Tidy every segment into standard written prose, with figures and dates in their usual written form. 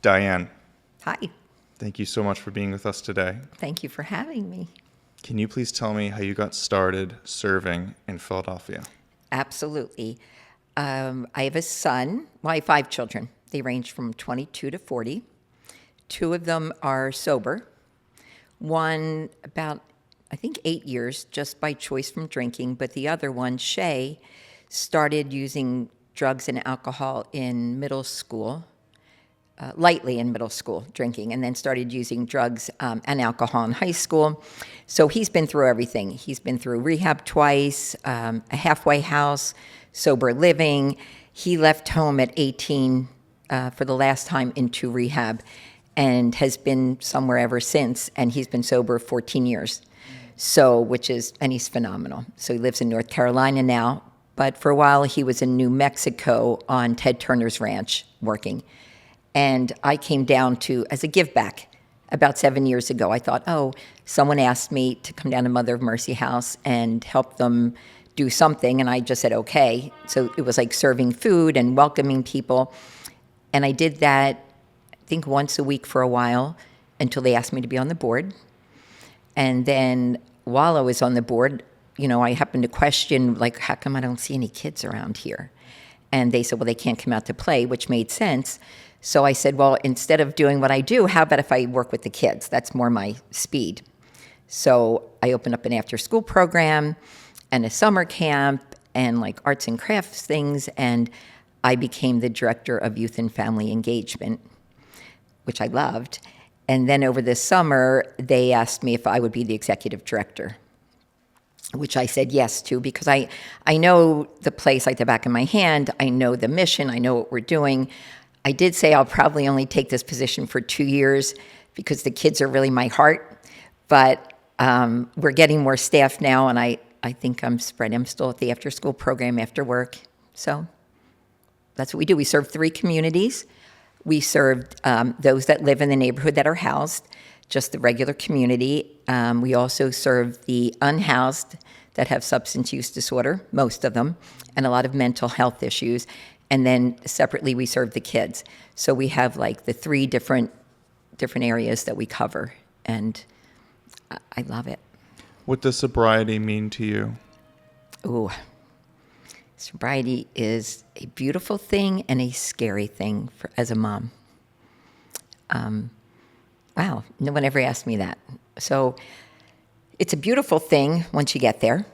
Dianne, Hi. thank you so much for being with us today. Thank you for having me. Can you please tell me how you got started serving in Philadelphia? Absolutely. I have a son. Well, I have 5 children. They range from 22 to 40. 2 of them are sober. One about, I think, 8 years, just by choice from drinking. But the other one, Shay, started using drugs and alcohol in middle school, lightly in middle school, drinking, and then started using drugs and alcohol in high school. So he's been through everything. He's been through rehab twice, a halfway house, sober living. He left home at 18 for the last time into rehab and has been somewhere ever since, and he's been sober 14 years. So, and he's phenomenal. So he lives in North Carolina now, but for a while he was in New Mexico on Ted Turner's ranch working. And I came down to, as a give back, about 7 years ago. I thought, someone asked me to come down to Mother of Mercy House and help them do something, and I just said, okay. So it was like serving food and welcoming people. And I did that, I think, once a week for a while until they asked me to be on the board. And then while I was on the board, I happened to question, like, how come I don't see any kids around here? And they said, well, they can't come out to play, which made sense. So I said, well, instead of doing what I do, how about if I work with the kids? That's more my speed. So I opened up an after-school program and a summer camp and like arts and crafts things, and I became the director of youth and family engagement, which I loved. And then over this summer, they asked me if I would be the executive director, which I said yes to, because I know the place like the back of my hand. I know the mission. I know what we're doing. I did say I'll probably only take this position for 2 years because the kids are really my heart. But we're getting more staff now, and I think I'm spread. I'm still at the after-school program after work. So that's what we do. We serve 3 communities. We served those that live in the neighborhood that are housed, just the regular community. We also serve the unhoused that have substance use disorder, most of them, and a lot of mental health issues. And then separately, we serve the kids. So we have like the 3 different areas that we cover, and I love it. What does sobriety mean to you? Ooh, sobriety is a beautiful thing and a scary thing as a mom. Wow, no one ever asked me that. So it's a beautiful thing once you get there.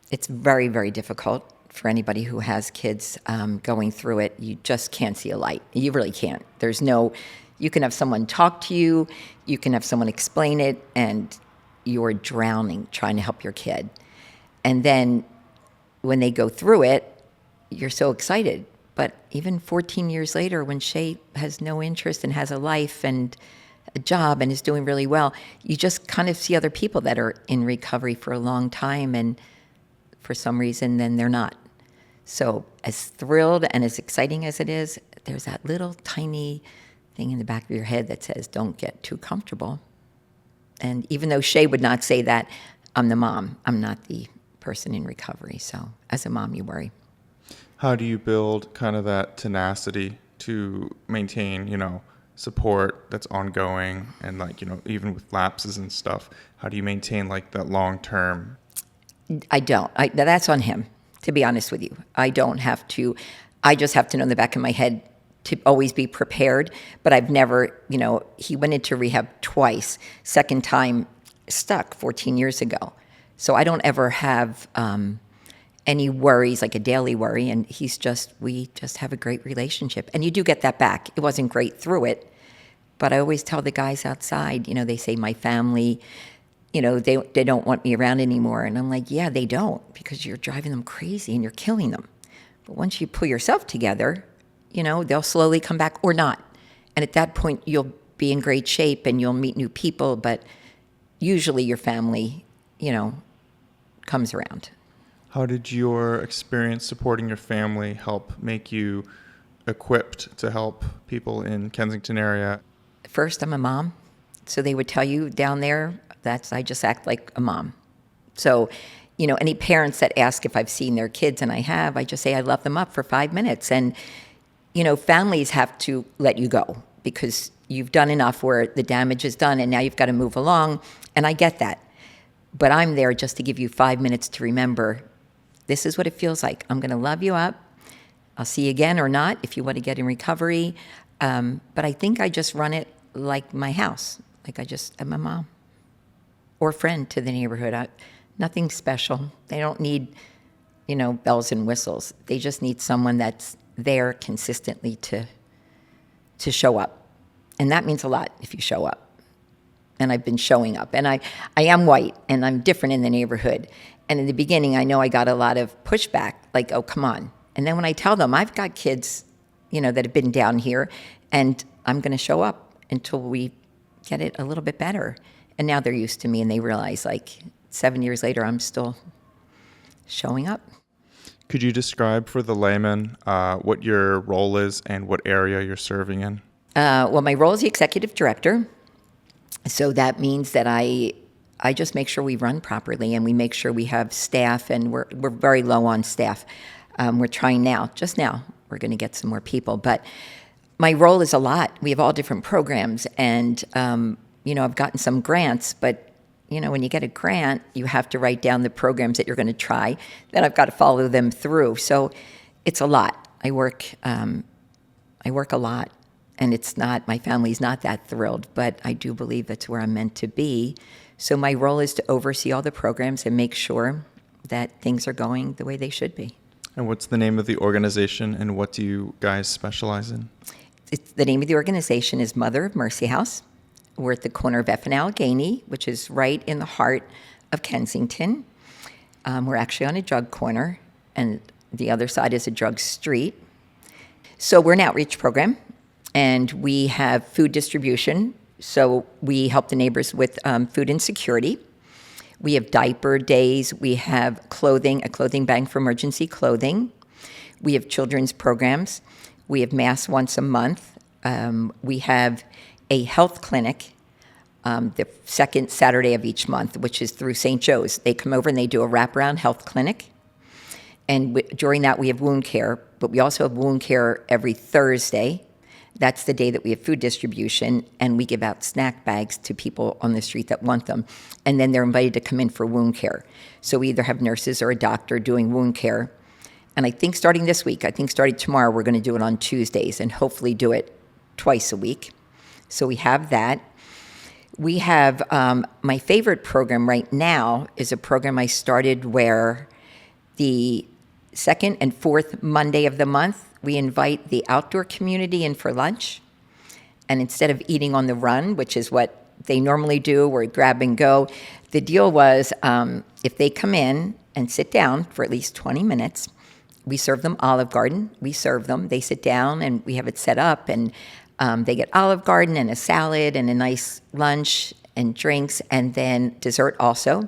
It's very, very difficult for anybody who has kids going through it. You just can't see a light. You really can't. You can have someone talk to you, you can have someone explain it, and you're drowning trying to help your kid. And then when they go through it, you're so excited. But even 14 years later, when Shay has no interest and has a life and a job and is doing really well, you just kind of see other people that are in recovery for a long time, and for some reason, then they're not. So as thrilled and as exciting as it is, there's that little tiny thing in the back of your head that says, don't get too comfortable. And even though Shay would not say that, I'm the mom. I'm not the person in recovery. So as a mom, you worry. How do you build kind of that tenacity to maintain, support that's ongoing and even with lapses and stuff? How do you maintain like that long term? I don't. That's on him, to be honest with you. I don't have to. I just have to know in the back of my head to always be prepared. But I've never, he went into rehab twice. Second time, stuck 14 years ago. So I don't ever have any worries, like a daily worry. And we just have a great relationship. And you do get that back. It wasn't great through it. But I always tell the guys outside, they say my family, they don't want me around anymore. And I'm like, yeah, they don't, because you're driving them crazy and you're killing them. But once you pull yourself together, they'll slowly come back or not. And at that point, you'll be in great shape and you'll meet new people. But usually your family, comes around. How did your experience supporting your family help make you equipped to help people in Kensington area? First, I'm a mom. So they would tell you down there, I just act like a mom. So, any parents that ask if I've seen their kids, and I have, I just say I love them up for 5 minutes. And, families have to let you go because you've done enough where the damage is done and now you've got to move along. And I get that. But I'm there just to give you 5 minutes to remember, this is what it feels like. I'm going to love you up. I'll see you again or not if you want to get in recovery. But I think I just run it like my house. Like I'm a mom or friend to the neighborhood. Nothing special. They don't need, bells and whistles. They just need someone that's there consistently to show up. And that means a lot if you show up. And I've been showing up. And I am white, and I'm different in the neighborhood. And in the beginning, I know I got a lot of pushback, like, oh, come on. And then when I tell them, I've got kids, that have been down here, and I'm going to show up until we get it a little bit better. And now they're used to me, and they realize, 7 years later, I'm still showing up. Could you describe for the layman what your role is and what area you're serving in? Well, my role is the executive director. So that means that I just make sure we run properly, and we make sure we have staff, and we're very low on staff. We're trying now, we're going to get some more people. But my role is a lot. We have all different programs, and, I've gotten some grants, but, when you get a grant, you have to write down the programs that you're going to try. Then I've got to follow them through. So it's a lot. I work a lot. And my family's not that thrilled, but I do believe that's where I'm meant to be. So my role is to oversee all the programs and make sure that things are going the way they should be. And what's the name of the organization, and what do you guys specialize in? The name of the organization is Mother of Mercy House. We're at the corner of F and 𝐏𝐢𝐜𝐿, which is right in the heart of Kensington. We're actually on a drug corner, and the other side is a drug street. So we're an outreach program. And we have food distribution, so we help the neighbors with food insecurity. We have diaper days. We have a clothing bank for emergency clothing. We have children's programs. We have Mass once a month. We have a health clinic the second Saturday of each month, which is through 𝐃𝐲𝐬𝐬. They come over and they do a wraparound health clinic. And during that, we have wound care, but we also have wound care every Thursday. That's the day that we have food distribution, and we give out snack bags to people on the street that want them. And then they're invited to come in for wound care. So we either have nurses or a doctor doing wound care. And I think starting this week, starting tomorrow, we're going to do it on Tuesdays and hopefully do it twice a week. So we have that. We have my favorite program right now is a program I started where the second and fourth Monday of the month, we invite the outdoor community in for lunch. And instead of eating on the run, which is what they normally do, or grab and go, the deal was if they come in and sit down for at least 20 minutes, we serve them Olive Garden. We serve them. They sit down, and we have it set up, and they get Olive Garden and a salad and a nice lunch and drinks, and then dessert also.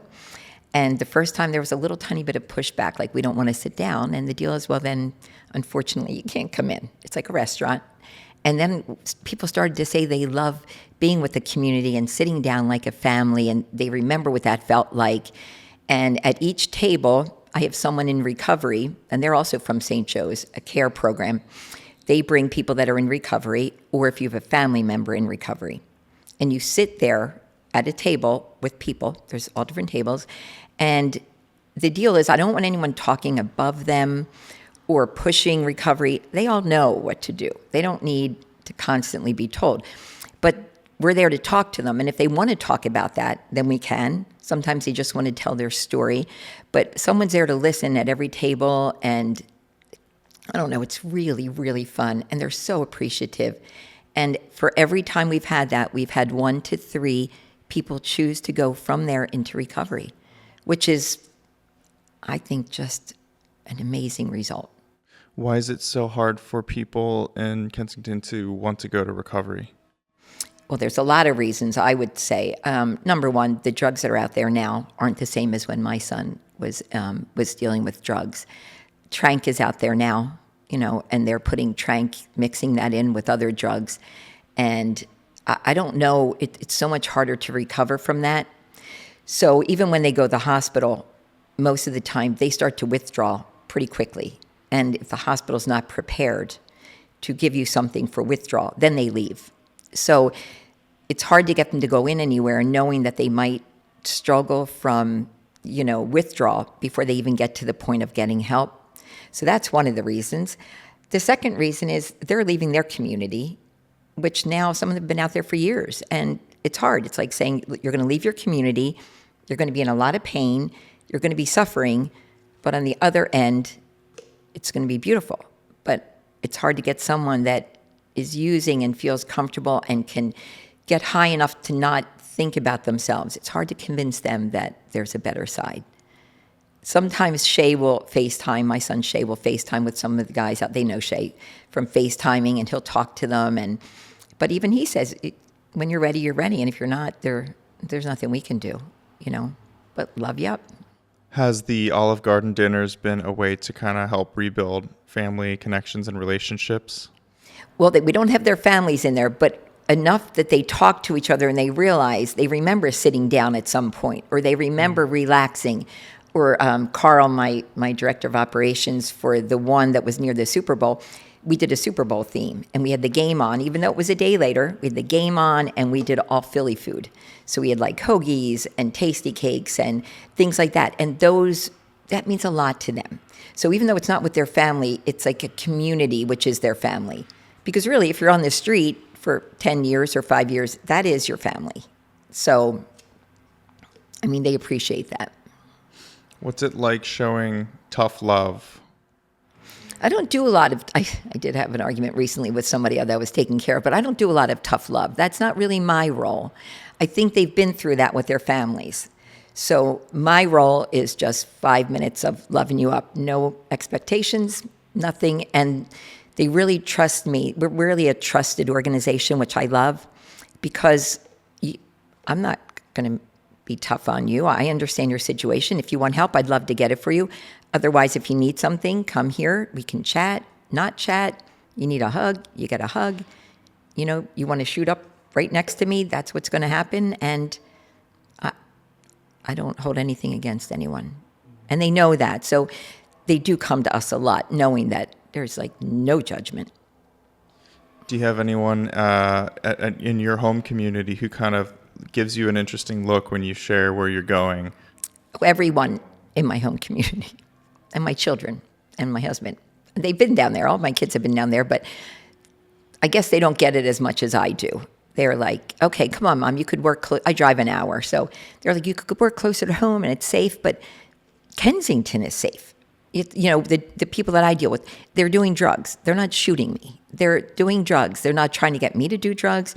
And the first time there was a little tiny bit of pushback, like we don't want to sit down. And the deal is, well, then unfortunately you can't come in. It's like a restaurant. And then people started to say they love being with the community and sitting down like a family, and they remember what that felt like. And at each table, I have someone in recovery, and they're also from 𝐃𝐲𝐬𝐬, a care program. They bring people that are in recovery, or if you have a family member in recovery. And you sit there at a table with people. There's all different tables. And the deal is, I don't want anyone talking above them or pushing recovery. They all know what to do. They don't need to constantly be told. But we're there to talk to them. And if they want to talk about that, then we can. Sometimes they just want to tell their story. But someone's there to listen at every table. And I don't know, it's really, really fun. And they're so appreciative. And for every time we've had that, we've had 1 to 3 people choose to go from there into recovery, which is, I think, just an amazing result. Why is it so hard for people in Kensington to want to go to recovery? Well, there's a lot of reasons, I would say. Number one, the drugs that are out there now aren't the same as when my son was dealing with drugs. Trank is out there now, and they're putting Trank, mixing that in with other drugs. And I don't know, it's so much harder to recover from that. So even when they go to the hospital, most of the time they start to withdraw pretty quickly. And if the hospital's not prepared to give you something for withdrawal, then they leave. So it's hard to get them to go in anywhere knowing that they might struggle from, withdrawal before they even get to the point of getting help. So that's one of the reasons. The second reason is they're leaving their community, which now some of them have been out there for years. And it's hard. It's like saying you're going to leave your community, you're going to be in a lot of pain, you're going to be suffering, but on the other end, it's going to be beautiful. But it's hard to get someone that is using and feels comfortable and can get high enough to not think about themselves. It's hard to convince them that there's a better side. Sometimes Shay will FaceTime, my son Shay will FaceTime with some of the guys out. They know Shay from FaceTiming, and he'll talk to them. But even he says, when you're ready, you're ready. And if you're not, there's nothing we can do, But love you up. Has the Olive Garden dinners been a way to kind of help rebuild family connections and relationships? Well, we don't have their families in there, but enough that they talk to each other and they realize, they remember sitting down at some point, or they remember relaxing. Or Carl, my director of operations for the one that was near the Super Bowl, we did a Super Bowl theme, and we had the game on, even though it was a day later, we had the game on, and we did all Philly food. So we had like hoagies and tasty cakes and things like that. And that means a lot to them. So even though it's not with their family, it's like a community, which is their family. Because really, if you're on the street for 10 years or 5 years, that is your family. So, they appreciate that. What's it like showing tough love? I don't do a lot of, I did have an argument recently with somebody that I was taking care of, but I don't do a lot of tough love. That's not really my role. I think they've been through that with their families. So my role is just 5 minutes of loving you up, no expectations, nothing. And they really trust me. We're really a trusted organization, which I love, because I'm not going to be tough on you. I understand your situation. If you want help, I'd love to get it for you. Otherwise, if you need something, come here. We can chat, not chat. You need a hug, you get a hug. You want to shoot up right next to me, that's what's going to happen. And I don't hold anything against anyone. And they know that. So they do come to us a lot, knowing that there's like no judgment. Do you have anyone in your home community who kind of gives you an interesting look when you share where you're going? Everyone in my home community, and my children, and my husband. They've been down there. All my kids have been down there, but I guess they don't get it as much as I do. They're like, okay, come on, Mom, you could work I drive an hour. So they're like, you could work closer to home and it's safe, but Kensington is safe. The people that I deal with, they're doing drugs. They're not shooting me. They're doing drugs. They're not trying to get me to do drugs.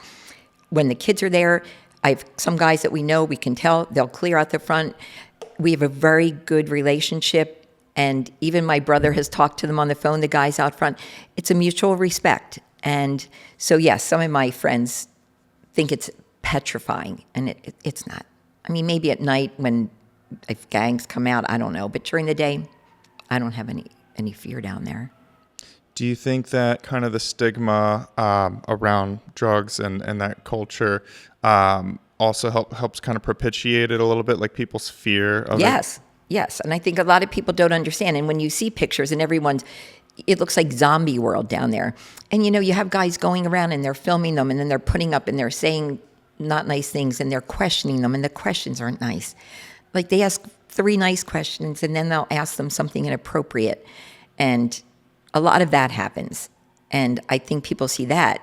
When the kids are there, I have some guys that we know, we can tell, they'll clear out the front. We have a very good relationship, and even my brother has talked to them on the phone, the guys out front. It's a mutual respect. And so, yes, some of my friends think it's petrifying, and it's not. Maybe at night when if gangs come out, I don't know. But during the day, I don't have any fear down there. Do you think that kind of the stigma around drugs and that culture also helps kind of propitiate it a little bit, like people's fear of it? Yes. And I think a lot of people don't understand. And when you see pictures and it looks like zombie world down there. And you have guys going around and they're filming them, and then they're putting up and they're saying not nice things, and they're questioning them, and the questions aren't nice. Like they ask 3 nice questions and then they'll ask them something inappropriate. And a lot of that happens. And I think people see that,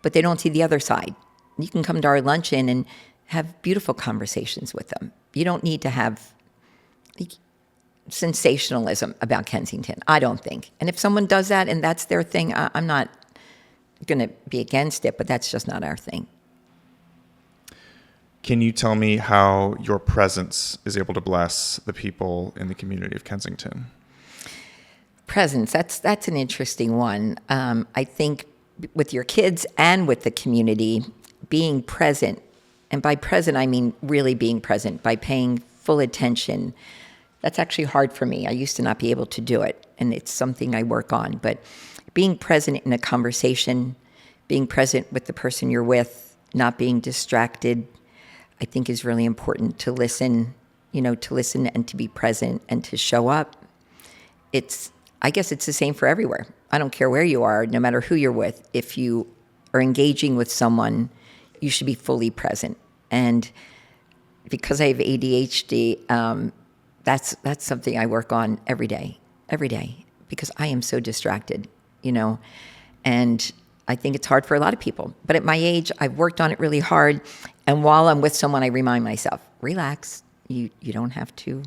but they don't see the other side. You can come to our luncheon and have beautiful conversations with them. You don't need to have sensationalism about Kensington, I don't think. And if someone does that and that's their thing, I'm not going to be against it, but that's just not our thing. Can you tell me how your presence is able to bless the people in the community of Kensington? Presence, that's an interesting one. I think with your kids and with the community, being present, and by present I mean really being present, by paying full attention. That's actually hard for me. I used to not be able to do it, and it's something I work on. But being present in a conversation, being present with the person you're with, not being distracted, I think is really important. To listen, to listen and to be present and to show up. I guess it's the same for everywhere. I don't care where you are, no matter who you're with. If you or engaging with someone, you should be fully present. And because I have ADHD, that's something I work on every day, because I am so distracted, and I think it's hard for a lot of people. But at my age, I've worked on it really hard. And while I'm with someone, I remind myself, relax. You don't have to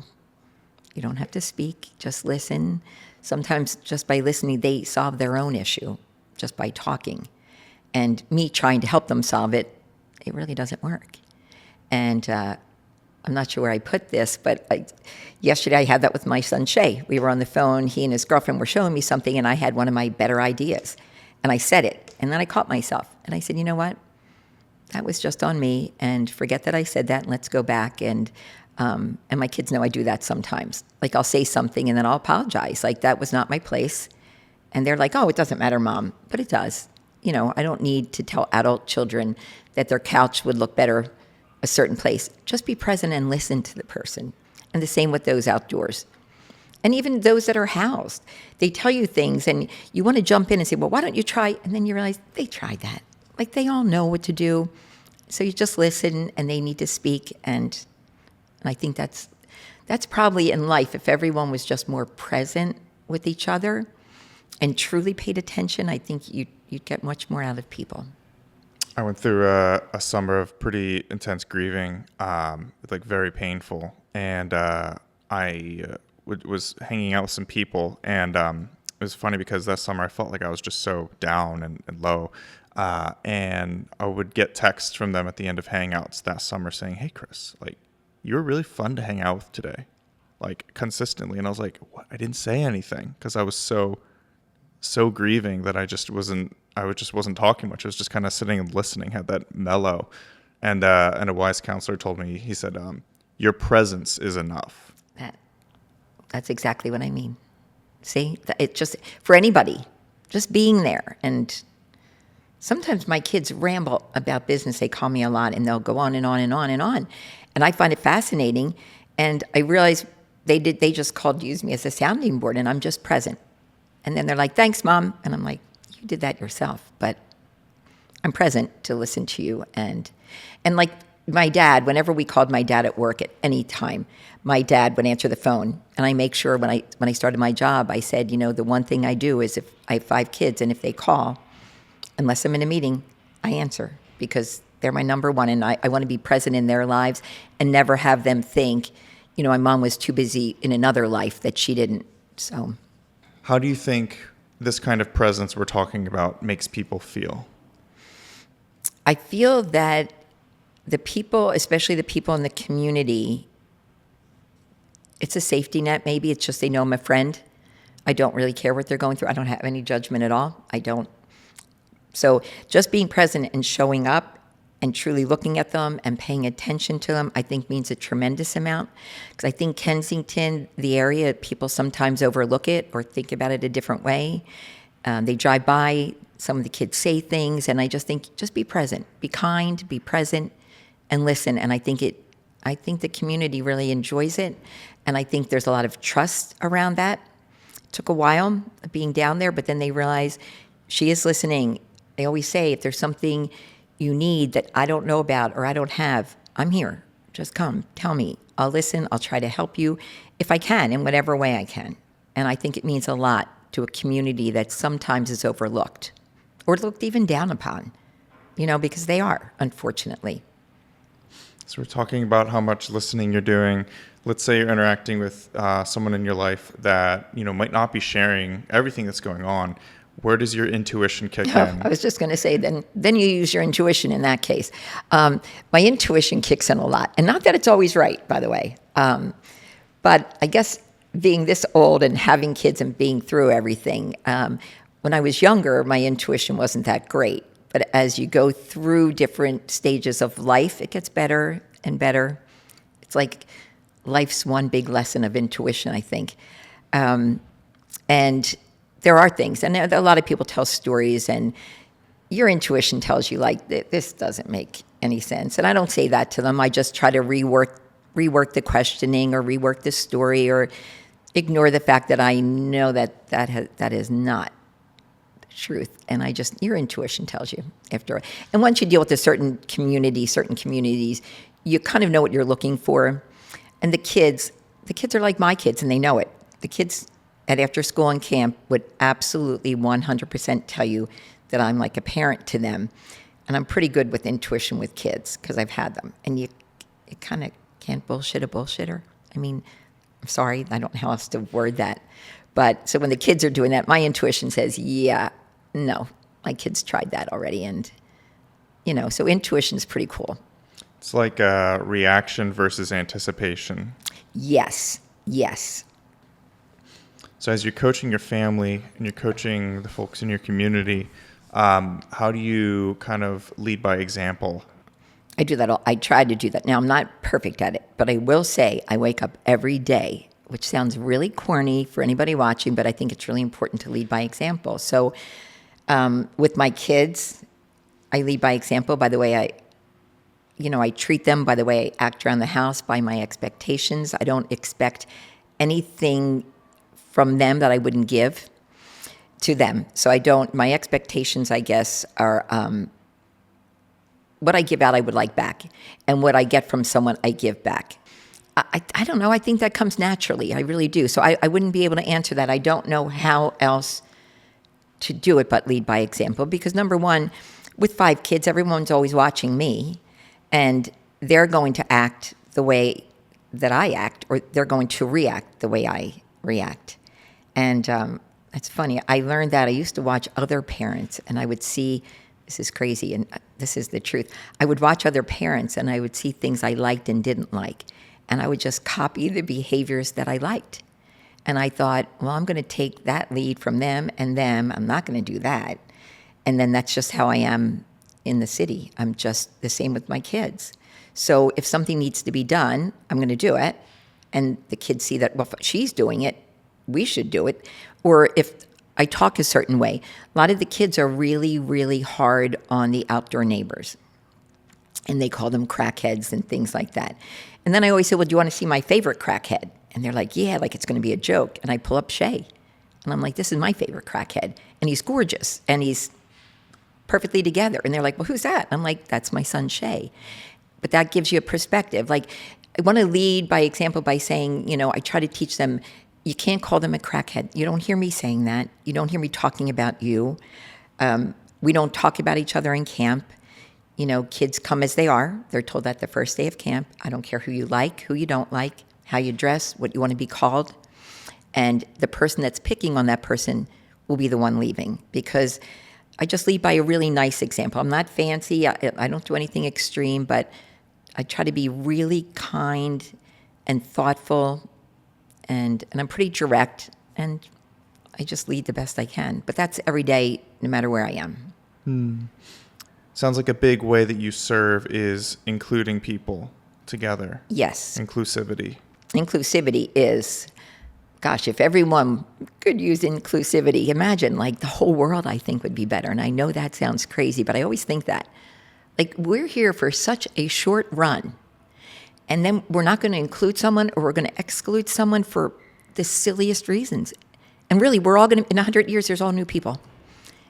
speak. Just listen. Sometimes just by listening, they solve their own issue just by talking. And me trying to help them solve it, it really doesn't work. And I'm not sure where I put this, but yesterday I had that with my son, Shay. We were on the phone. He and his girlfriend were showing me something, and I had one of my better ideas. And I said it. And then I caught myself. And I said, you know what? That was just on me. And forget that I said that. And let's go back. And my kids know I do that sometimes. Like, I'll say something and then I'll apologize. Like, that was not my place. And they're like, oh, it doesn't matter, Mom. But it does. I don't need to tell adult children that their couch would look better a certain place. Just be present and listen to the person. And the same with those outdoors. And even those that are housed, they tell you things and you want to jump in and say, well, why don't you try? And then you realize they tried that. Like, they all know what to do. So you just listen, and they need to speak. And I think that's probably in life, if everyone was just more present with each other and truly paid attention, I think you'd get much more out of people. I went through a summer of pretty intense grieving, like very painful. And I was hanging out with some people, and it was funny because that summer I felt like I was just so down and low, and I would get texts from them at the end of hangouts that summer saying, hey Chris, like, you were really fun to hang out with today, like, consistently. And I was like, what? I didn't say anything because I was so grieving that I just wasn't talking much. I was just kind of sitting and listening, had that mellow. And a wise counselor told me, he said, your presence is enough. That's exactly what I mean. See, it just, for anybody, just being there. And sometimes my kids ramble about business. They call me a lot, and they'll go on and on and on and on. And I find it fascinating. And I realize they just called to use me as a sounding board, and I'm just present. And then they're like, thanks, Mom. And I'm like, you did that yourself, but I'm present to listen to you. And like my dad, whenever we called my dad at work at any time, my dad would answer the phone. And I make sure when I started my job, I said, the one thing I do is, if I have 5 kids, and if they call, unless I'm in a meeting, I answer, because they're my number one. And I want to be present in their lives and never have them think, my mom was too busy in another life that she didn't. So how do you think this kind of presence we're talking about makes people feel? I feel that the people, especially the people in the community, it's a safety net. Maybe it's just they know I'm a friend. I don't really care what they're going through. I don't have any judgment at all. I don't. So just being present and showing up and truly looking at them and paying attention to them, I think means a tremendous amount. Because I think Kensington, the area, people sometimes overlook it or think about it a different way. They drive by, some of the kids say things, and I just think, just be present, be kind, be present, and listen. And I think the community really enjoys it, and I think there's a lot of trust around that. It took a while being down there, but then they realize she is listening. They always say, if there's something you need that I don't know about or I don't have, I'm here. Just come, tell me. I'll listen. I'll try to help you if I can, in whatever way I can. And I think it means a lot to a community that sometimes is overlooked or looked even down upon, because they are, unfortunately. So we're talking about how much listening you're doing. Let's say you're interacting with someone in your life that, might not be sharing everything that's going on. Where does your intuition kick in? I was just going to say, then you use your intuition in that case. My intuition kicks in a lot. And not that it's always right, by the way. But I guess being this old and having kids and being through everything, when I was younger, my intuition wasn't that great. But as you go through different stages of life, it gets better and better. It's like life's one big lesson of intuition, I think. And there are things, and a lot of people tell stories, and your intuition tells you, like, this doesn't make any sense. And I don't say that to them. I just try to rework the questioning or rework the story or ignore the fact that I know that is not truth. And your intuition tells you after. And once you deal with certain communities, you kind of know what you're looking for. And the kids are like my kids, and they know it. The kids at after school and camp would absolutely 100% tell you that I'm like a parent to them. And I'm pretty good with intuition with kids because I've had them. And you kind of can't bullshit a bullshitter. I mean, I'm sorry, I don't know how else to word that. But so when the kids are doing that, my intuition says, yeah, no, my kids tried that already. And, so intuition is pretty cool. It's like a reaction versus anticipation. Yes. So as you're coaching your family and you're coaching the folks in your community, how do you kind of lead by example? I do that. I try to do that. Now, I'm not perfect at it, but I will say I wake up every day, which sounds really corny for anybody watching, but I think it's really important to lead by example. So with my kids, I lead by example by the way I treat them, by the way I act around the house, by my expectations. I don't expect anything from them that I wouldn't give to them. So my expectations, I guess, are what I give out, I would like back. And what I get from someone, I give back. I don't know. I think that comes naturally. I really do. So I wouldn't be able to answer that. I don't know how else to do it but lead by example. Because number one, with 5 kids, everyone's always watching me. And they're going to act the way that I act, or they're going to react the way I react. And it's funny. I learned that I used to watch other parents, and I would see, this is crazy, and this is the truth. I would watch other parents, and I would see things I liked and didn't like. And I would just copy the behaviors that I liked. And I thought, well, I'm going to take that lead from them and them. I'm not going to do that. And then that's just how I am in the city. I'm just the same with my kids. So if something needs to be done, I'm going to do it. And the kids see that, well, if she's doing it, we should do it. Or if I talk a certain way, a lot of the kids are really, really hard on the outdoor neighbors. And they call them crackheads and things like that. And then I always say, well, do you want to see my favorite crackhead? And they're like, yeah, like it's going to be a joke. And I pull up Shay. And I'm like, this is my favorite crackhead. And he's gorgeous. And he's perfectly together. And they're like, well, who's that? And I'm like, that's my son, Shay. But that gives you a perspective. Like, I want to lead by example by saying, I try to teach them, you can't call them a crackhead. You don't hear me saying that. You don't hear me talking about you. We don't talk about each other in camp. Kids come as they are. They're told that the first day of camp. I don't care who you like, who you don't like, how you dress, what you want to be called. And the person that's picking on that person will be the one leaving, because I just lead by a really nice example. I'm not fancy. I don't do anything extreme, but I try to be really kind and thoughtful, and I'm pretty direct, and I just lead the best I can. But that's every day, no matter where I am. Sounds like a big way that you serve is including people together. Yes. Inclusivity. Inclusivity is, gosh, if everyone could use inclusivity, imagine, like, the whole world, I think, would be better. And I know that sounds crazy, but I always think that. Like, we're here for such a short run, and then we're not going to include someone, or we're going to exclude someone for the silliest reasons. And really, we're all going to, in 100 years, there's all new people.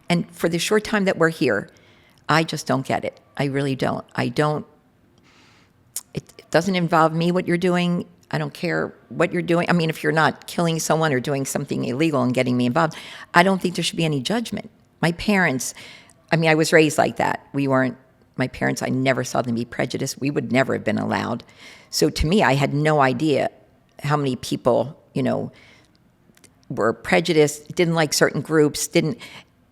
And for the short time that we're here, I just don't get it. I really don't. It doesn't involve me, what you're doing. I don't care what you're doing. I mean, if you're not killing someone or doing something illegal and getting me involved, I don't think there should be any judgment. My parents, I was raised like that. My parents, I never saw them be prejudiced. We would never have been allowed. So to me, I had no idea how many people, were prejudiced, didn't like certain groups, didn't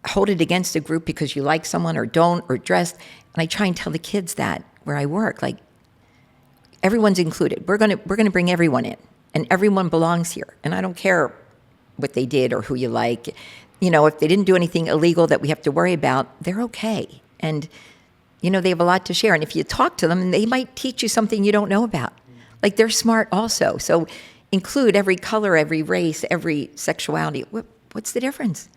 hold it against a group because you like someone or don't, or dressed. And I try and tell the kids that where I work, like, everyone's included. We're gonna bring everyone in, and everyone belongs here. And I don't care what they did or who you like. If they didn't do anything illegal that we have to worry about, they're okay. And they have a lot to share. And if you talk to them, they might teach you something you don't know about. Like, they're smart also. So include every color, every race, every sexuality. What's the difference?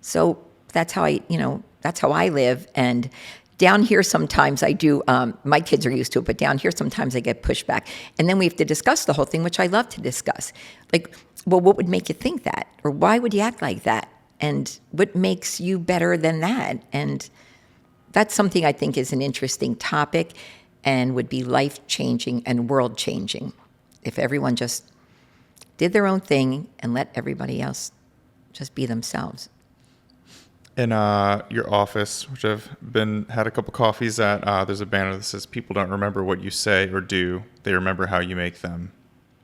So that's how I live. And down here, sometimes I do, my kids are used to it, but down here, sometimes I get pushback. And then we have to discuss the whole thing, which I love to discuss. Like, well, what would make you think that? Or why would you act like that? And what makes you better than that? And that's something I think is an interesting topic and would be life-changing and world-changing if everyone just did their own thing and let everybody else just be themselves. In your office, which I've had a couple coffees at, there's a banner that says, "People don't remember what you say or do; they remember how you make them."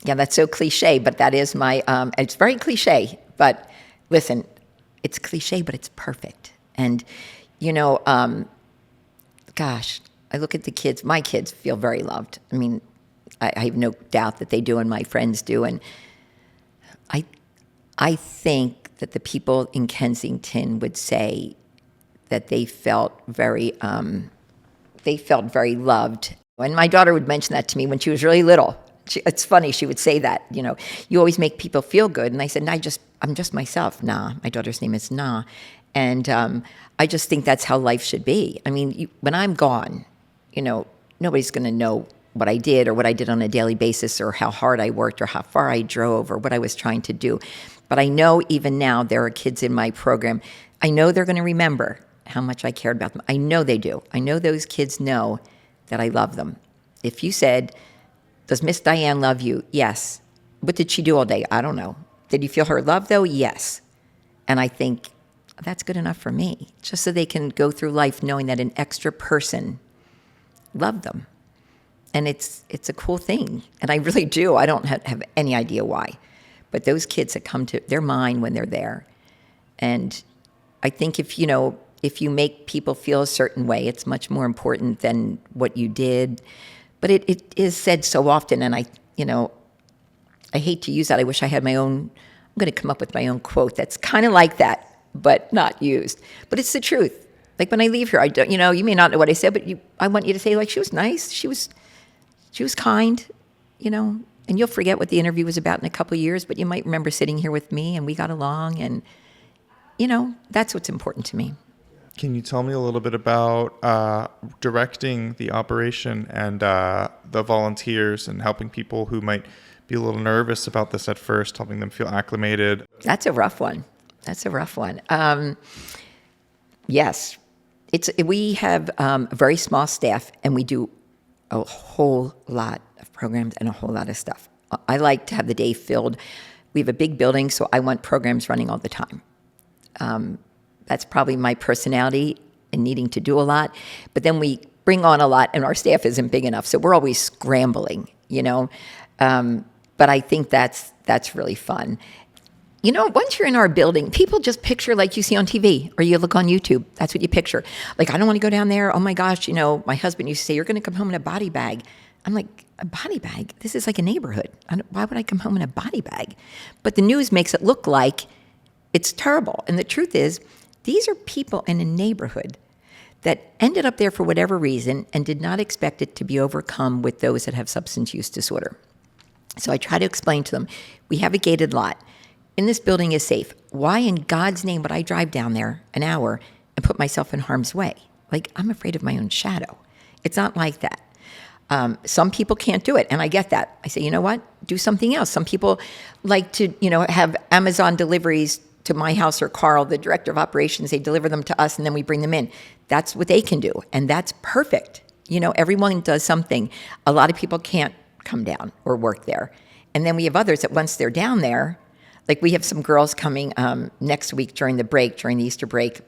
Yeah, that's so cliche, but that is my. It's very cliche, but listen, it's cliche, but it's perfect. And gosh, I look at the kids. My kids feel very loved. I mean, I have no doubt that they do, and my friends do. And I think that the people in Kensington would say that they felt very loved. And my daughter would mention that to me when she was really little. It's funny, she would say that, you always make people feel good. And I said, I'm just myself. Nah, my daughter's name is Nah. And I just think that's how life should be. I mean, when I'm gone, nobody's going to know what I did or what I did on a daily basis or how hard I worked or how far I drove or what I was trying to do. But I know even now there are kids in my program, I know they're going to remember how much I cared about them. I know they do. I know those kids know that I love them. If you said, "Does Miss Dianne love you?" Yes. What did she do all day? I don't know. Did you feel her love though? Yes. And I think that's good enough for me, just so they can go through life knowing that an extra person loved them. And it's a cool thing. And I really do. I don't have any idea why. But those kids that come to their mind when they're there. And I think if you make people feel a certain way, it's much more important than what you did. But it is said so often, and I hate to use that. I wish I had my own. I'm going to come up with my own quote that's kind of like that, but not used. But it's the truth. Like when I leave here, I don't. You may not know what I said, but I want you to say, like, she was nice. She was kind. And you'll forget what the interview was about in a couple of years, but you might remember sitting here with me and we got along, and that's what's important to me. Can you tell me a little bit about directing the operation and the volunteers and helping people who might be a little nervous about this at first, helping them feel acclimated? That's a rough one. Yes. We have a very small staff, and we do a whole lot of programs and a whole lot of stuff. I like to have the day filled. We have a big building, so I want programs running all the time. That's probably my personality and needing to do a lot. But then we bring on a lot, and our staff isn't big enough, so we're always scrambling, But I think that's really fun. Once you're in our building, people just picture like you see on TV or you look on YouTube. That's what you picture. Like, I don't want to go down there. Oh my gosh, my husband used to say, "You're going to come home in a body bag." I'm like, a body bag? This is like a neighborhood. Why would I come home in a body bag? But the news makes it look like it's terrible. And the truth is, these are people in a neighborhood that ended up there for whatever reason and did not expect it to be overcome with those that have substance use disorder. So I try to explain to them, we have a gated lot. In this building is safe. Why in God's name would I drive down there an hour and put myself in harm's way? Like, I'm afraid of my own shadow. It's not like that. Some people can't do it, and I get that. I say, you know what? Do something else. Some people like to, have Amazon deliveries to my house, or Carl, the director of operations, they deliver them to us and then we bring them in. That's what they can do, and that's perfect. Everyone does something. A lot of people can't come down or work there. And then we have others that once they're down there, like we have some girls coming next week during the Easter break,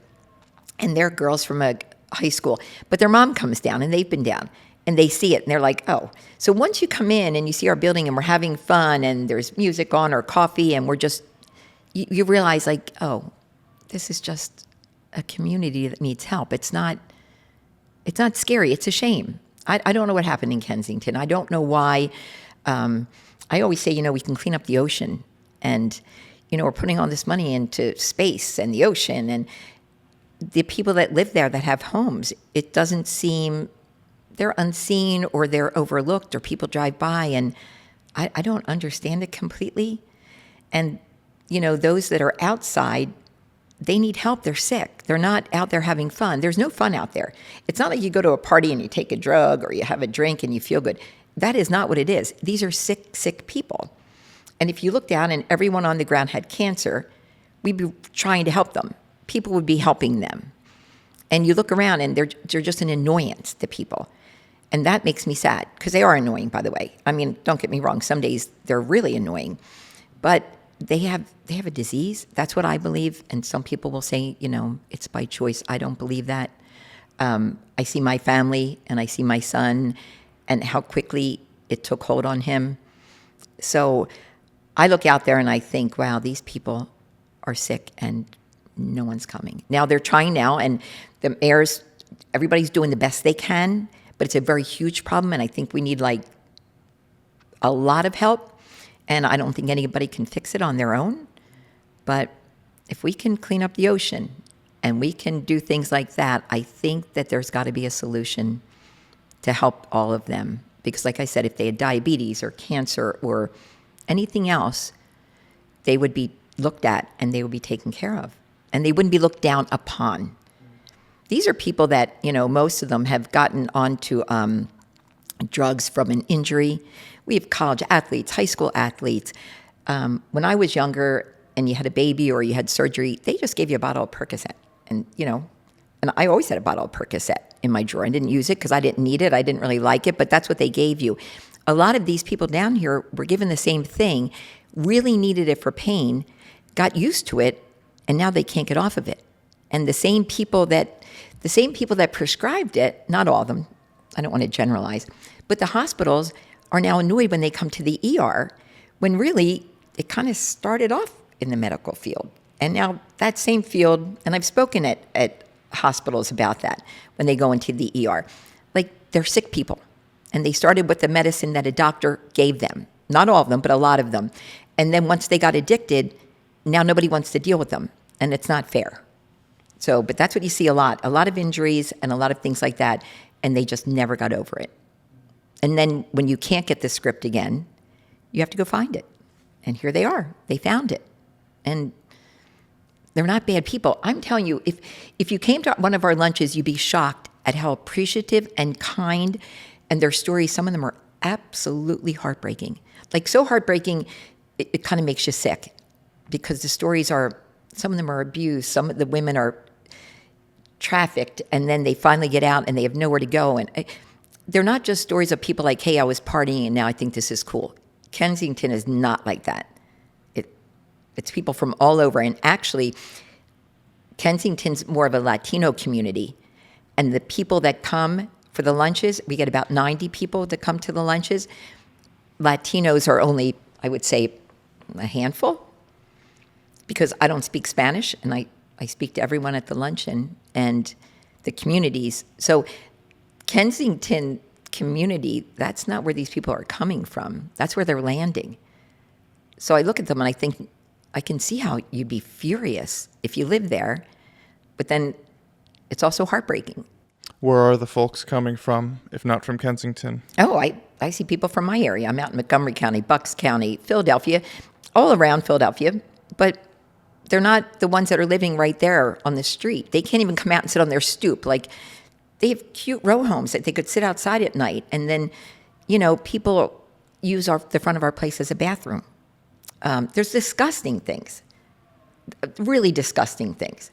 and they're girls from a high school, but their mom comes down and they've been down. And they see it, and they're like, oh. So once you come in and you see our building and we're having fun and there's music on or coffee and we're just, you realize like, oh, this is just a community that needs help. It's not scary. It's a shame. I don't know what happened in Kensington. I don't know why. I always say, we can clean up the ocean. And, we're putting all this money into space and the ocean. And the people that live there that have homes, it doesn't seem... they're unseen or they're overlooked or people drive by, and I don't understand it completely. And, those that are outside, they need help. They're sick. They're not out there having fun. There's no fun out there. It's not like you go to a party and you take a drug or you have a drink and you feel good. That is not what it is. These are sick people. And if you look down and everyone on the ground had cancer, we'd be trying to help them. People would be helping them. And you look around and they're just an annoyance to people. And that makes me sad, because they are annoying, by the way. I mean, don't get me wrong. Some days they're really annoying. But they have a disease. That's what I believe. And some people will say, it's by choice. I don't believe that. I see my family and I see my son and how quickly it took hold on him. So I look out there and I think, wow, these people are sick and no one's coming. Now they're trying now, and the mayors, everybody's doing the best they can, but it's a very huge problem, and I think we need like a lot of help, and I don't think anybody can fix it on their own. But if we can clean up the ocean and we can do things like that, I think that there's got to be a solution to help all of them. Because like I said, if they had diabetes or cancer or anything else, they would be looked at and they would be taken care of. And they wouldn't be looked down upon. These are people that, most of them have gotten onto drugs from an injury. We have college athletes, high school athletes. When I was younger and you had a baby or you had surgery, they just gave you a bottle of Percocet. And, and I always had a bottle of Percocet in my drawer. I didn't use it because I didn't need it. I didn't really like it, but that's what they gave you. A lot of these people down here were given the same thing, really needed it for pain, got used to it, and now they can't get off of it. And the same people that prescribed it, not all of them, I don't want to generalize, but the hospitals are now annoyed when they come to the ER, when really it kind of started off in the medical field. And now that same field, and I've spoken at hospitals about that, when they go into the ER, like they're sick people. And they started with the medicine that a doctor gave them. Not all of them, but a lot of them. And then once they got addicted, now nobody wants to deal with them. And it's not fair. So, but that's what you see a lot of injuries and a lot of things like that, and they just never got over it. And then when you can't get the script again, you have to go find it. And here they are. They found it. And they're not bad people. I'm telling you, if you came to one of our lunches, you'd be shocked at how appreciative and kind, and their stories, some of them are absolutely heartbreaking. Like so heartbreaking, it kind of makes you sick, because the stories are, some of them are abused, some of the women are trafficked, and then they finally get out and they have nowhere to go. And they're not just stories of people like, hey, I was partying and now I think this is cool. Kensington is not like that. It's people from all over. And actually, Kensington's more of a Latino community. And the people that come for the lunches, we get about 90 people that come to the lunches. Latinos are only, I would say, a handful, because I don't speak Spanish, and I speak to everyone at the luncheon and the communities. So Kensington community, that's not where these people are coming from. That's where they're landing. So I look at them and I think, I can see how you'd be furious if you live there, but then it's also heartbreaking. Where are the folks coming from, if not from Kensington? Oh, I see people from my area. I'm out in Montgomery County, Bucks County, Philadelphia, all around Philadelphia, but they're not the ones that are living right there on the street. They can't even come out and sit on their stoop. Like, they have cute row homes that they could sit outside at night, and then, people use the front of our place as a bathroom. There's disgusting things, really disgusting things.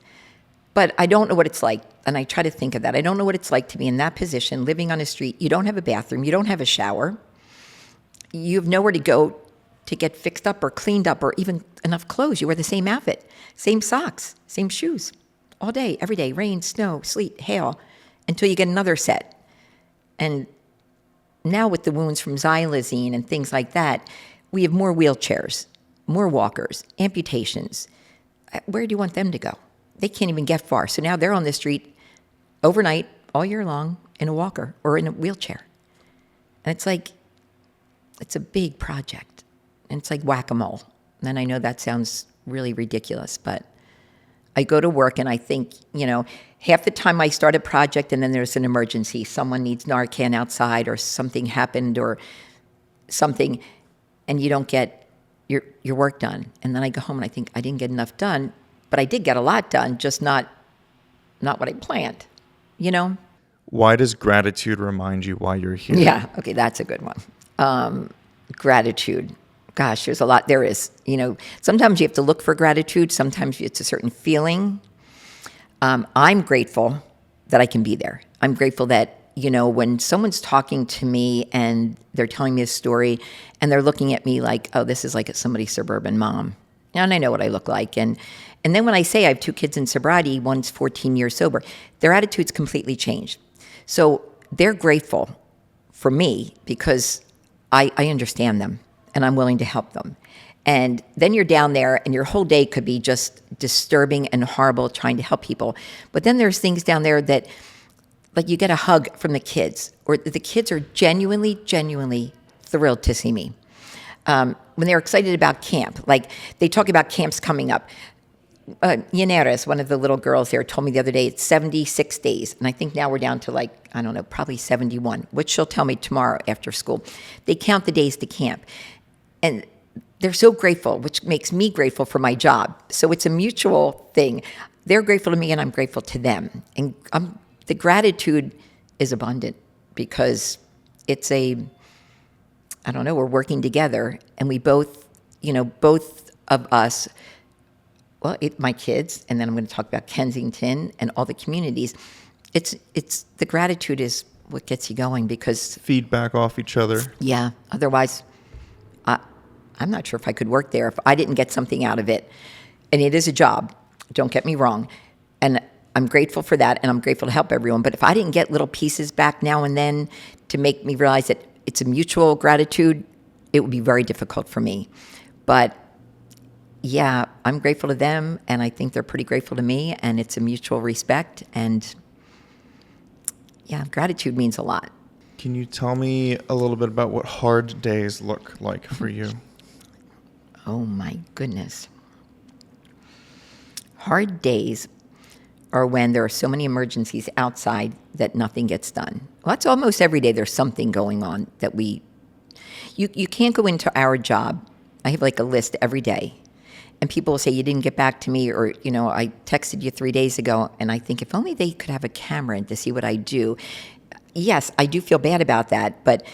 But I don't know what it's like, and I try to think of that. I don't know what it's like to be in that position, living on a street. You don't have a bathroom. You don't have a shower. You have nowhere to go to get fixed up or cleaned up or even enough clothes. You wear the same outfit, same socks, same shoes, all day, every day, rain, snow, sleet, hail, until you get another set. And now with the wounds from xylazine and things like that, we have more wheelchairs, more walkers, amputations. Where do you want them to go? They can't even get far. So now they're on the street overnight, all year long, in a walker or in a wheelchair. And it's like, it's a big project. And it's like whack-a-mole. And I know that sounds really ridiculous, but I go to work and I think, half the time I start a project and then there's an emergency. Someone needs Narcan outside, or something happened or something, and you don't get your work done. And then I go home and I think I didn't get enough done, but I did get a lot done, just not what I planned, Why does gratitude remind you why you're here? Yeah, okay, that's a good one. Gratitude. Gosh, there's a lot. There is. Sometimes you have to look for gratitude. Sometimes it's a certain feeling. I'm grateful that I can be there. I'm grateful that, when someone's talking to me and they're telling me a story and they're looking at me like, oh, this is like somebody's suburban mom. And I know what I look like. And then when I say I have 2 kids in sobriety, one's 14 years sober, their attitude's completely changed. So they're grateful for me because I understand them and I'm willing to help them. And then you're down there and your whole day could be just disturbing and horrible trying to help people. But then there's things down there that, like, you get a hug from the kids, or the kids are genuinely thrilled to see me. When they're excited about camp, like they talk about camps coming up. Llaneras, one of the little girls there, told me the other day it's 76 days. And I think now we're down to probably 71, which she'll tell me tomorrow after school. They count the days to camp. And they're so grateful, which makes me grateful for my job. So it's a mutual thing. They're grateful to me and I'm grateful to them. And the gratitude is abundant because it's we're working together and we both, both of us, my kids, and then I'm going to talk about Kensington and all the communities. It's the gratitude is what gets you going because Feedback off each other. Yeah. Otherwise, I'm not sure if I could work there if I didn't get something out of it. And it is a job. Don't get me wrong. And I'm grateful for that, and I'm grateful to help everyone. But if I didn't get little pieces back now and then to make me realize that it's a mutual gratitude, it would be very difficult for me. But yeah, I'm grateful to them, and I think they're pretty grateful to me, and it's a mutual respect. And yeah, gratitude means a lot. Can you tell me a little bit about what hard days look like for you? Oh my goodness. Hard days are when there are so many emergencies outside that nothing gets done. Well, that's almost every day there's something going on that you can't go into our job. I have like a list every day. And people will say, you didn't get back to me, or, I texted you 3 days ago. And I think if only they could have a camera to see what I do. Yes, I do feel bad about that. But,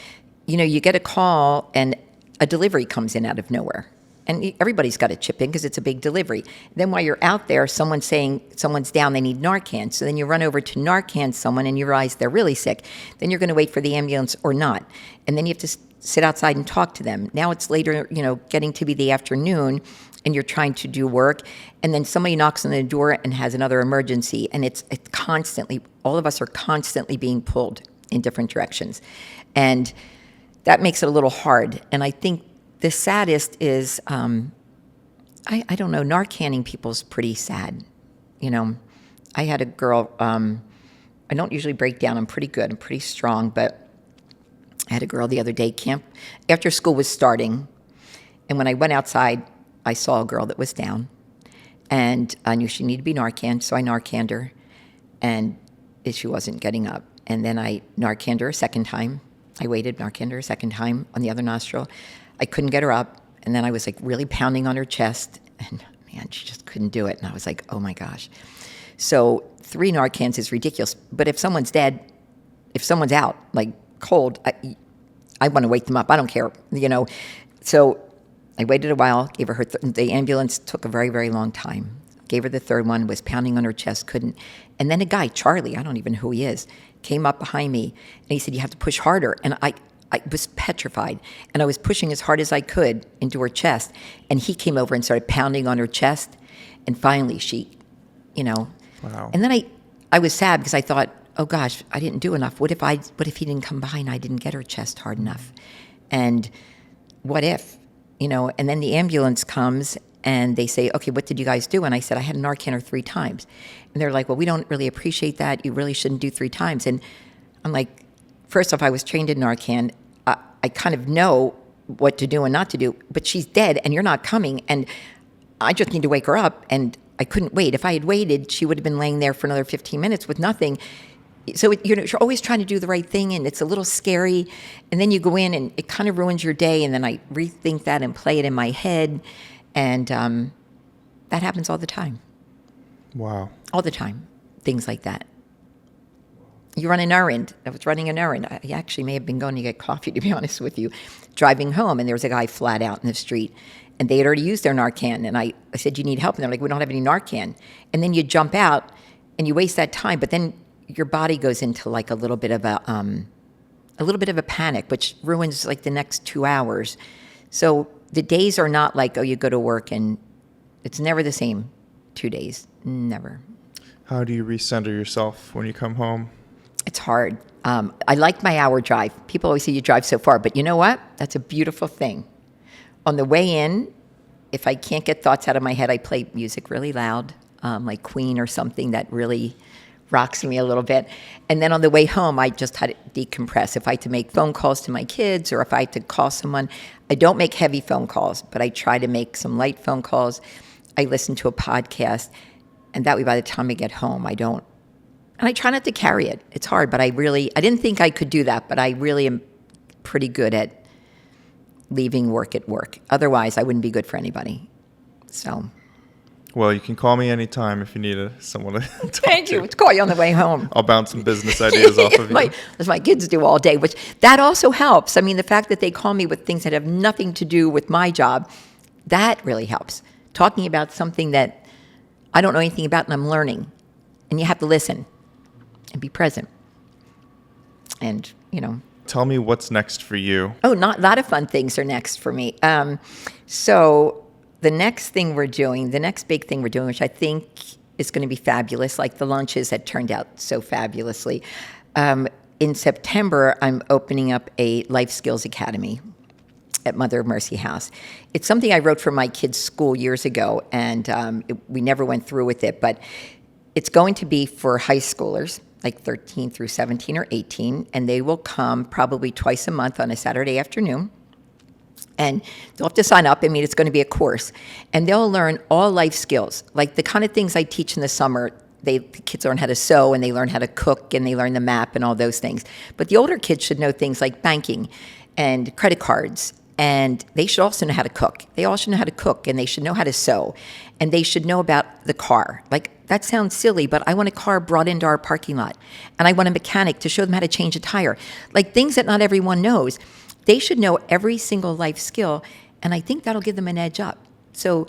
you get a call and a delivery comes in out of nowhere. And everybody's got to chip in because it's a big delivery. Then while you're out there, someone's saying someone's down, they need Narcan. So then you run over to Narcan someone and you realize they're really sick. Then you're going to wait for the ambulance or not. And then you have to sit outside and talk to them. Now it's later, getting to be the afternoon and you're trying to do work. And then somebody knocks on the door and has another emergency. And it's constantly, all of us are constantly being pulled in different directions. And that makes it a little hard. And I think the saddest is, I don't know, Narcanning people's pretty sad. I had a girl, I don't usually break down. I'm pretty good. I'm pretty strong. But I had a girl the other day, camp, after school was starting. And when I went outside, I saw a girl that was down. And I knew she needed to be Narcan, so I Narcaned her. And she wasn't getting up. And then I Narcaned her a second time. I waited, Narcaned her a second time on the other nostril. I couldn't get her up, and then I was like really pounding on her chest, and man, she just couldn't do it. And I was like, oh my gosh. So 3 Narcans is ridiculous. But if someone's dead, if someone's out, like cold, I want to wake them up. I don't care, So I waited a while, gave her the ambulance took a very, very long time. Gave her the 3rd one, was pounding on her chest, couldn't. And then a guy, Charlie, I don't even know who he is, came up behind me, and he said, you have to push harder. And I was petrified, and I was pushing as hard as I could into her chest, and he came over and started pounding on her chest, and finally she, Wow. And then I was sad because I thought, oh gosh, I didn't do enough. What if he didn't come by and I didn't get her chest hard enough? And what if, and then the ambulance comes and they say, okay, what did you guys do? And I said, I had Narcan her 3 times. And they're like, well, we don't really appreciate that. You really shouldn't do 3 times. And I'm like, first off, I was trained in Narcan. I kind of know what to do and not to do, but she's dead and you're not coming. And I just need to wake her up. And I couldn't wait. If I had waited, she would have been laying there for another 15 minutes with nothing. So you're always trying to do the right thing, and it's a little scary. And then you go in, and it kind of ruins your day. And then I rethink that and play it in my head. And that happens all the time. Wow. All the time. Things like that. You run an errand. I was running an errand. I actually may have been going to get coffee, to be honest with you, driving home, and there was a guy flat out in the street, and they had already used their Narcan, and I said, you need help? And they're like, we don't have any Narcan. And then you jump out, and you waste that time, but then your body goes into like a little bit of a panic, which ruins like the next 2 hours. So the days are not like, oh, you go to work, and it's never the same 2 days, never. How do you recenter yourself when you come home? It's hard. I like my hour drive. People always say you drive so far, but you know what? That's a beautiful thing. On the way in, if I can't get thoughts out of my head, I play music really loud, like Queen or something that really rocks me a little bit. And then on the way home, I just had to decompress. If I had to make phone calls to my kids or if I had to call someone, I don't make heavy phone calls, but I try to make some light phone calls. I listen to a podcast, and that way by the time I get home, I don't. And I try not to carry it. It's hard, but I didn't think I could do that, but I really am pretty good at leaving work at work. Otherwise, I wouldn't be good for anybody. So. Well, you can call me anytime if you need someone to talk Thank you. to. Let's call you on the way home. I'll bounce some business ideas off of you. As my kids do all day, which that also helps. I mean, the fact that they call me with things that have nothing to do with my job, that really helps. Talking about something that I don't know anything about and I'm learning. And you have to listen and be present. And, Tell me what's next for you. Oh, a lot of fun things are next for me. So the next big thing we're doing, which I think is going to be fabulous, like the lunches that turned out so fabulously. In September, I'm opening up a Life Skills Academy at Mother of Mercy House. It's something I wrote for my kids' school years ago, and we never went through with it, but it's going to be for high schoolers, like 13 through 17 or 18, and they will come probably twice a month on a Saturday afternoon. And they'll have to sign up. I mean, it's going to be a course. And they'll learn all life skills, like the kind of things I teach in the summer. The kids learn how to sew, and they learn how to cook, and they learn the map and all those things. But the older kids should know things like banking and credit cards, and they should also know how to cook. They all should know how to cook, and they should know how to sew, and they should know about the car. Like, that sounds silly, but I want a car brought into our parking lot, and I want a mechanic to show them how to change a tire. Like, things that not everyone knows. They should know every single life skill, and I think that'll give them an edge up. So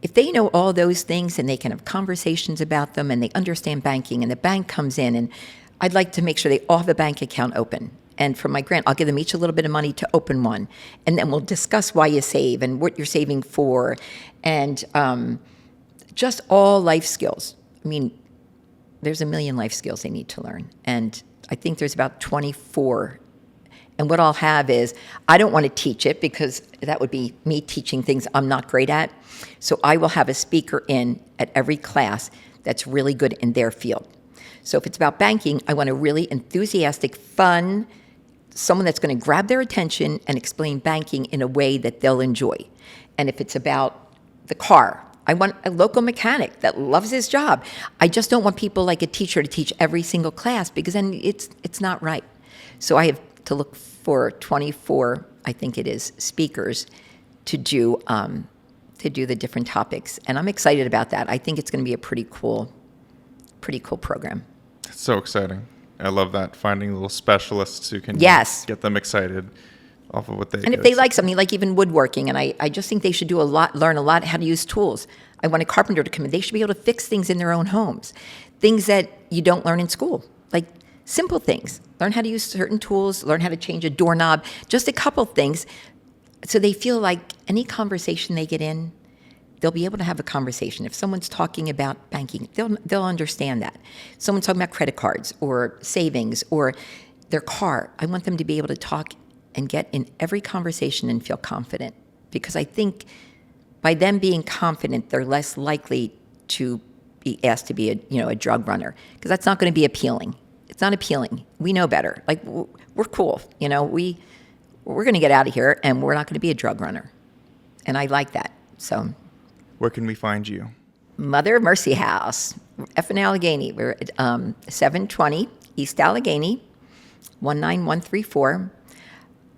if they know all those things and they can have conversations about them and they understand banking and the bank comes in, and I'd like to make sure they all have a bank account open. And for my grant, I'll give them each a little bit of money to open one. And then we'll discuss why you save and what you're saving for, and just all life skills. I mean, there's a million life skills they need to learn. And I think there's about 24. And what I'll have is, I don't want to teach it because that would be me teaching things I'm not great at. So I will have a speaker in at every class that's really good in their field. So if it's about banking, I want a really enthusiastic, fun, someone that's going to grab their attention and explain banking in a way that they'll enjoy. And if it's about the car, I want a local mechanic that loves his job. I just don't want people like a teacher to teach every single class, because then it's not right. So I have to look for 24, I think it is, speakers to do the different topics. And I'm excited about that. I think it's going to be a pretty cool program. It's so exciting. I love that, finding little specialists who can get them excited off of what they do. And if they like something, like even woodworking, and I just think they should learn a lot how to use tools. I want a carpenter to come in. They should be able to fix things in their own homes, things that you don't learn in school, like simple things. Learn how to use certain tools, learn how to change a doorknob, just a couple things, so they feel like any conversation they get in, they'll be able to have a conversation. If someone's talking about banking, they'll understand that. Someone's talking about credit cards or savings or their car. I want them to be able to talk and get in every conversation and feel confident, because I think by them being confident, they're less likely to be asked to be a drug runner, because that's not going to be appealing. It's not appealing. We know better. Like, we're cool. We're going to get out of here, and we're not going to be a drug runner. And I like that. So, where can we find you? Mother of Mercy House, F in Allegheny. We're at 720 East Allegheny, 19134.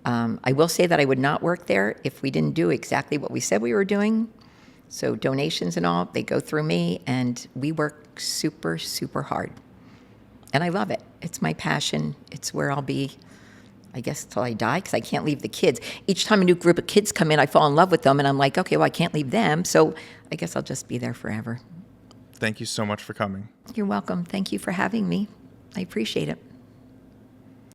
I will say that I would not work there if we didn't do exactly what we said we were doing. So donations and all, they go through me, and we work super, super hard. And I love it. It's my passion. It's where I'll be, I guess, till I die, because I can't leave the kids. Each time a new group of kids come in, I fall in love with them, and I'm like, okay, well, I can't leave them, so I guess I'll just be there forever. Thank you so much for coming. You're welcome. Thank you for having me. I appreciate it.